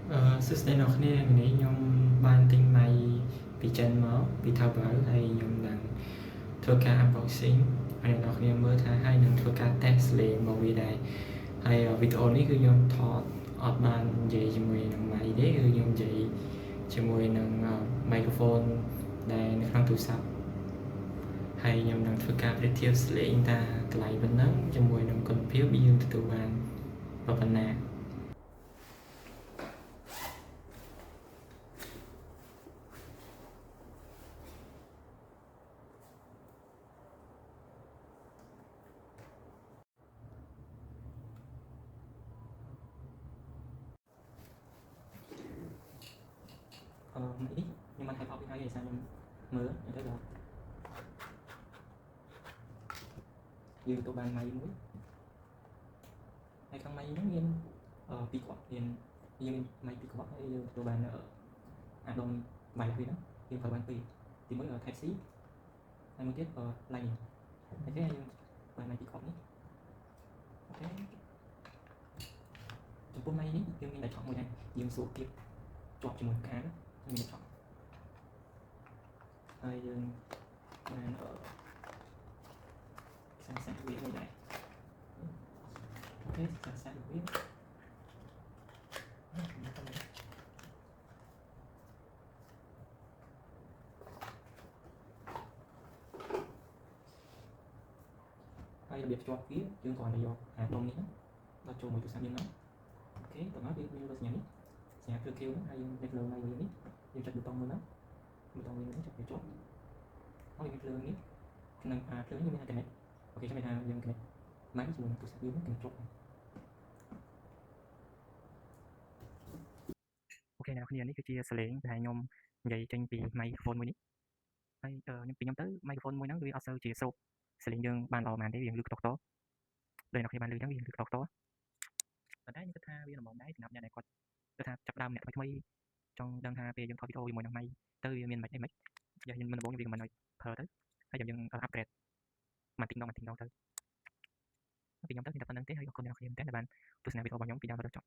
សួស្តីអ្នកគ្នានេះខ្ញុំបានទិញម៉ៃពីចិនមកពី Taobao ហើយខ្ញុំនឹងធ្វើការ unboxing ឲ្យអ្នកគ្នាមើលថាហើយនឹងធ្វើការ test លេងរបស់វាដែរហើយវីដេអូនេះគឺខ្ញុំថតអត់បាននិយាយជាមួយនឹងម៉ៃទេគឺខ្ញុំនិយាយជាមួយនឹង microphone ដែលនៅក្នុងទូរស័ព្ទហើយខ្ញុំនឹងធ្វើការប្រៀបធៀបលេងថាកន្លែងប៉ុណ្ណឹងជាមួយនឹងគុណភាពវាយើងទទួលបានប៉ុណ្ណានេះខ្ញុំបានថតពីហើយឯងខ្ញុំមើលទៅដល់យើងទទួលបានម៉ៃមួយហើយខាងម៉ៃហ្នឹងមានពីរគ្រាប់មានម៉ៃពីរគ្រាប់ហើយយើងទទួលបានអាដុំម៉ៃពីរហ្នឹងយើងប្រើបានពីរទីមួយ Type C ហើយមួយទៀត Lightning អូខេយើងបានម៉ៃពីរគ្រាប់នេះអូខេចំពោះម៉ៃនេះយើងមានតែឆក់មួយដែរយើងសួរគៀបជាប់ជាមួយកានមានឆក់ហើយយើងបានសាក់វាមួយដែរអូខេសាក់វាហើយរបៀបជាប់វាយើងគ្រាន់តែយកអាដុំនេះដល់ចូលមួយទូរស័ព្ទយើងមកអូខេតោះមកយើងលើសញ្ញានេះសញ្ញាព្រឹកខៀវហ្នឹងហើយយើងដឹកលើម៉ៃវិញនេះយើងចុចប៊ូតុងមួយមកប៊ូតុងវិញនេះចុចវាជាប់ហើយយើងភ្លើងនេះនឹងភ្លើងនេះមាន connect អូខេចាំថាយើង connect ម៉ៃជាមួយទូរស័ព្ទយើងនឹងជាប់អូខេអ្នកនរគ្នានេះគឺជាសលេងដែលខ្ញុំនិយាយចេញពី microphone មួយនេះហើយខ្ញុំទៅ microphone មួយហ្នឹងវាអត់សូវជាស្រូបសលេងយើងបានល្អប៉ុន្មានទេវាឮខ្ទោះខ្ទោះដោយអ្នកគ្នាបានឮចឹងវាឮខ្ទោះខ្ទោះប៉ុន្តែខ្ញុំគិតថាវាល្មមដែរសម្រាប់អ្នកដែលគាត់គិតថាចាប់ផ្ដើមអ្នកថ្មីចង់ដឹងថាពេលយើងថតវីដេអូជាមួយនឹងម៉ៃទៅវាមានមិនអីមិនយ៉ាងខ្ញុំមិនដំបូងខ្ញុំវាមិនឲ្យប្រើទៅហើយយើងupgrade មកទីងទៅពីខ្ញុំទៅមានតែប៉ុណ្្នឹងទេហើយអរគុណអ្នកនរគ្នាមែនតើដែលបានទស្សនាវីដេអូរបស់ខ្ញុំពីដើមដល់ចប់